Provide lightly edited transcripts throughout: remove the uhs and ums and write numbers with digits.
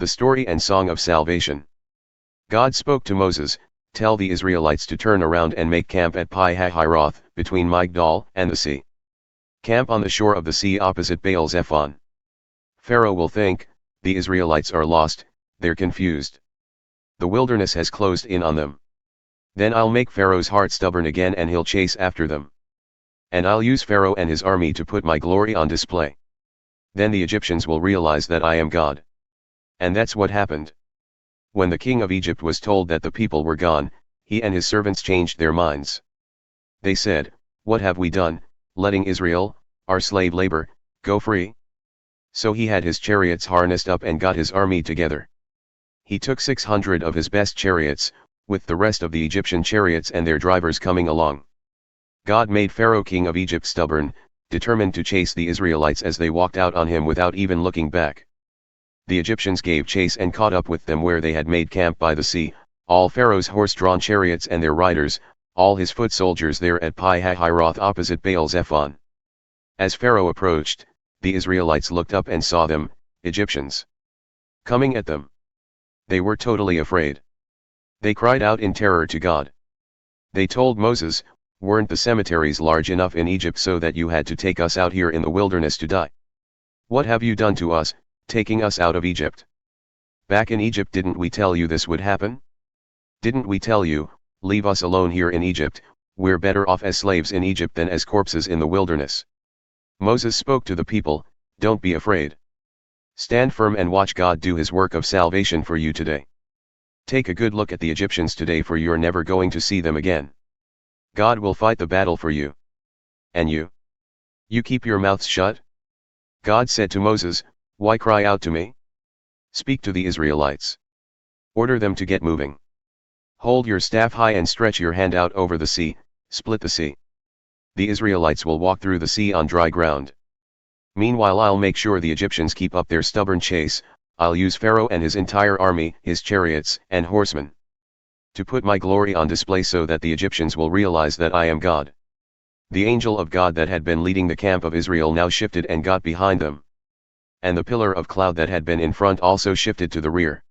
The story and song of salvation. God spoke to Moses, "Tell the Israelites to turn around and make camp at Pi Hahiroth, between Migdol and the sea. Camp on the shore of the sea opposite Baal Zephon. Pharaoh will think, the Israelites are lost, they're confused. The wilderness has closed in on them. Then I'll make Pharaoh's heart stubborn again and he'll chase after them. And I'll use Pharaoh and his army to put my glory on display. Then the Egyptians will realize that I am God." And that's what happened. When the king of Egypt was told that the people were gone, he and his servants changed their minds. They said, "What have we done, letting Israel, our slave labor, go free?" So he had his chariots harnessed up and got his army together. He took 600 of his best chariots, with the rest of the Egyptian chariots and their drivers coming along. God made Pharaoh king of Egypt stubborn, determined to chase the Israelites as they walked out on him without even looking back. The Egyptians gave chase and caught up with them where they had made camp by the sea, all Pharaoh's horse-drawn chariots and their riders, all his foot soldiers there at Pi Hahiroth opposite Baal Zephon. As Pharaoh approached, the Israelites looked up and saw them, Egyptians, coming at them. They were totally afraid. They cried out in terror to God. They told Moses, "Weren't the cemeteries large enough in Egypt so that you had to take us out here in the wilderness to die? What have you done to us, taking us out of Egypt? Back in Egypt didn't we tell you this would happen? Didn't we tell you, leave us alone here in Egypt, we're better off as slaves in Egypt than as corpses in the wilderness?" Moses spoke to the people, "Don't be afraid. Stand firm and watch God do his work of salvation for you today. Take a good look at the Egyptians today, for you're never going to see them again. God will fight the battle for you. And you keep your mouths shut?" God said to Moses, "Why cry out to me? Speak to the Israelites. Order them to get moving. Hold your staff high and stretch your hand out over the sea, split the sea. The Israelites will walk through the sea on dry ground. Meanwhile I'll make sure the Egyptians keep up their stubborn chase. I'll use Pharaoh and his entire army, his chariots and horsemen, to put my glory on display so that the Egyptians will realize that I am God." The angel of God that had been leading the camp of Israel now shifted and got behind them. And the pillar of cloud that had been in front also shifted to the rear.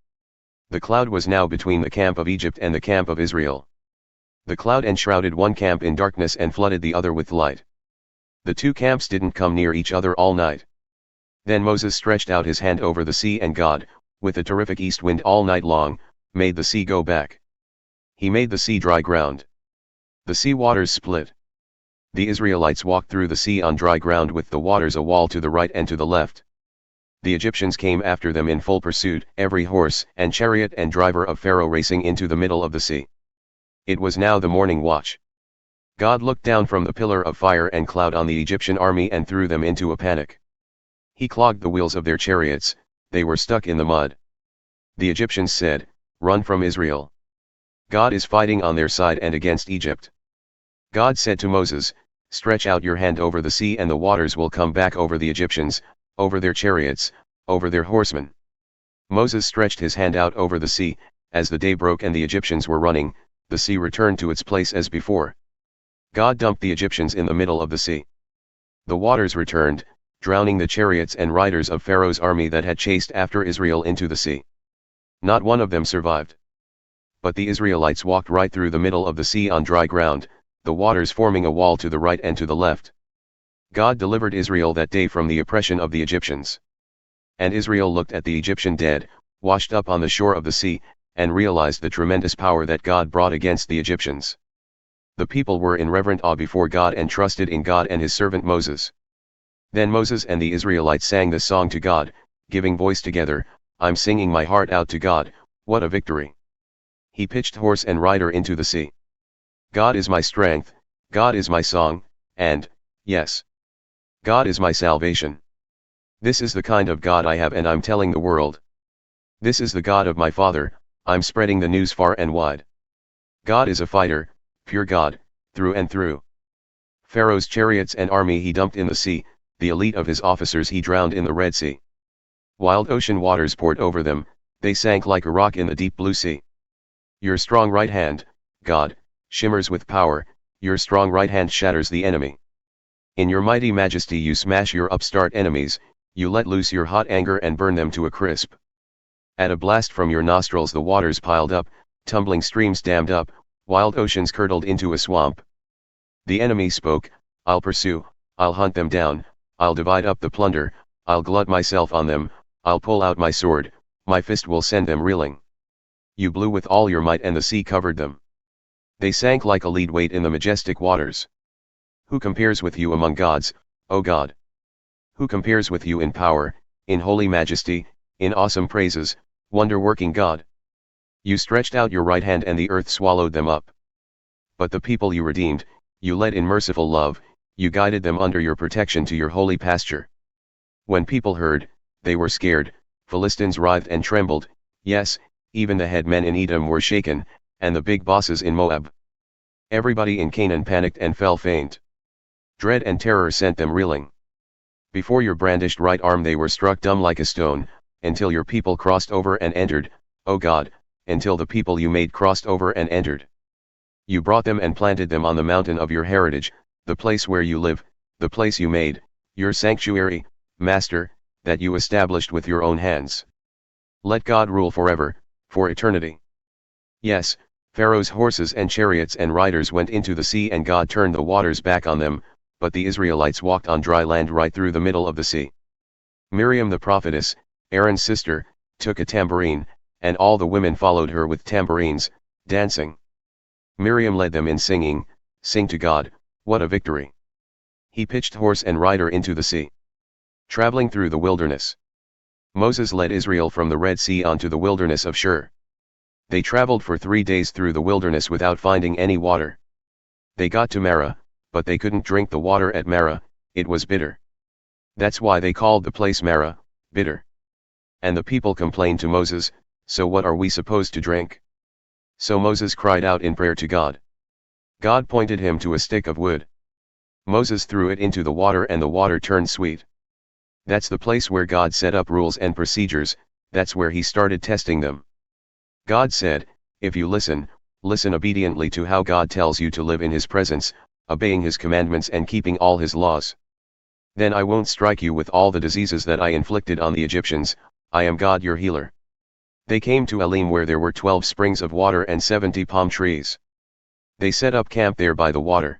The cloud was now between the camp of Egypt and the camp of Israel. The cloud enshrouded one camp in darkness and flooded the other with light. The two camps didn't come near each other all night. Then Moses stretched out his hand over the sea, and God, with a terrific east wind all night long, made the sea go back. He made the sea dry ground. The sea waters split. The Israelites walked through the sea on dry ground with the waters a wall to the right and to the left. The Egyptians came after them in full pursuit, every horse and chariot and driver of Pharaoh racing into the middle of the sea. It was now the morning watch. God looked down from the pillar of fire and cloud on the Egyptian army and threw them into a panic. He clogged the wheels of their chariots, they were stuck in the mud. The Egyptians said, "Run from Israel. God is fighting on their side and against Egypt." God said to Moses, "Stretch out your hand over the sea and the waters will come back over the Egyptians, over their chariots, over their horsemen." Moses stretched his hand out over the sea. As the day broke and the Egyptians were running, the sea returned to its place as before. God dumped the Egyptians in the middle of the sea. The waters returned, drowning the chariots and riders of Pharaoh's army that had chased after Israel into the sea. Not one of them survived. But the Israelites walked right through the middle of the sea on dry ground, the waters forming a wall to the right and to the left. God delivered Israel that day from the oppression of the Egyptians. And Israel looked at the Egyptian dead, washed up on the shore of the sea, and realized the tremendous power that God brought against the Egyptians. The people were in reverent awe before God and trusted in God and his servant Moses. Then Moses and the Israelites sang this song to God, giving voice together, "I'm singing my heart out to God, what a victory." He pitched horse and rider into the sea. God is my strength, God is my song, and, yes, God is my salvation. This is the kind of God I have and I'm telling the world. This is the God of my father, I'm spreading the news far and wide. God is a fighter, pure God, through and through. Pharaoh's chariots and army he dumped in the sea, the elite of his officers he drowned in the Red Sea. Wild ocean waters poured over them, they sank like a rock in the deep blue sea. Your strong right hand, God, shimmers with power, your strong right hand shatters the enemy. In your mighty majesty you smash your upstart enemies, you let loose your hot anger and burn them to a crisp. At a blast from your nostrils the waters piled up, tumbling streams dammed up, wild oceans curdled into a swamp. The enemy spoke, I'll pursue, I'll hunt them down, I'll divide up the plunder, I'll glut myself on them, I'll pull out my sword, my fist will send them reeling. You blew with all your might and the sea covered them. They sank like a lead weight in the majestic waters. Who compares with you among gods, O God? Who compares with you in power, in holy majesty, in awesome praises, wonder-working God? You stretched out your right hand and the earth swallowed them up. But the people you redeemed, you led in merciful love, you guided them under your protection to your holy pasture. When people heard, they were scared, Philistines writhed and trembled, yes, even the head men in Edom were shaken, and the big bosses in Moab. Everybody in Canaan panicked and fell faint. Dread and terror sent them reeling. Before your brandished right arm they were struck dumb like a stone, until your people crossed over and entered, O God, until the people you made crossed over and entered. You brought them and planted them on the mountain of your heritage, the place where you live, the place you made, your sanctuary, Master, that you established with your own hands. Let God rule forever, for eternity. Yes, Pharaoh's horses and chariots and riders went into the sea and God turned the waters back on them, but the Israelites walked on dry land right through the middle of the sea. Miriam the prophetess, Aaron's sister, took a tambourine, and all the women followed her with tambourines, dancing. Miriam led them in singing, Sing to God, what a victory! He pitched horse and rider into the sea. Traveling through the wilderness. Moses led Israel from the Red Sea onto the wilderness of Shur. They traveled for 3 days through the wilderness without finding any water. They got to Marah, but they couldn't drink the water at Marah, it was bitter. That's why they called the place Marah, bitter. And the people complained to Moses, So what are we supposed to drink? So Moses cried out in prayer to God. God pointed him to a stick of wood. Moses threw it into the water and the water turned sweet. That's the place where God set up rules and procedures, that's where he started testing them. God said, if you listen obediently to how God tells you to live in his presence, obeying his commandments and keeping all his laws. Then I won't strike you with all the diseases that I inflicted on the Egyptians, I am God your healer. They came to Elim where there were 12 springs of water and 70 palm trees. They set up camp there by the water.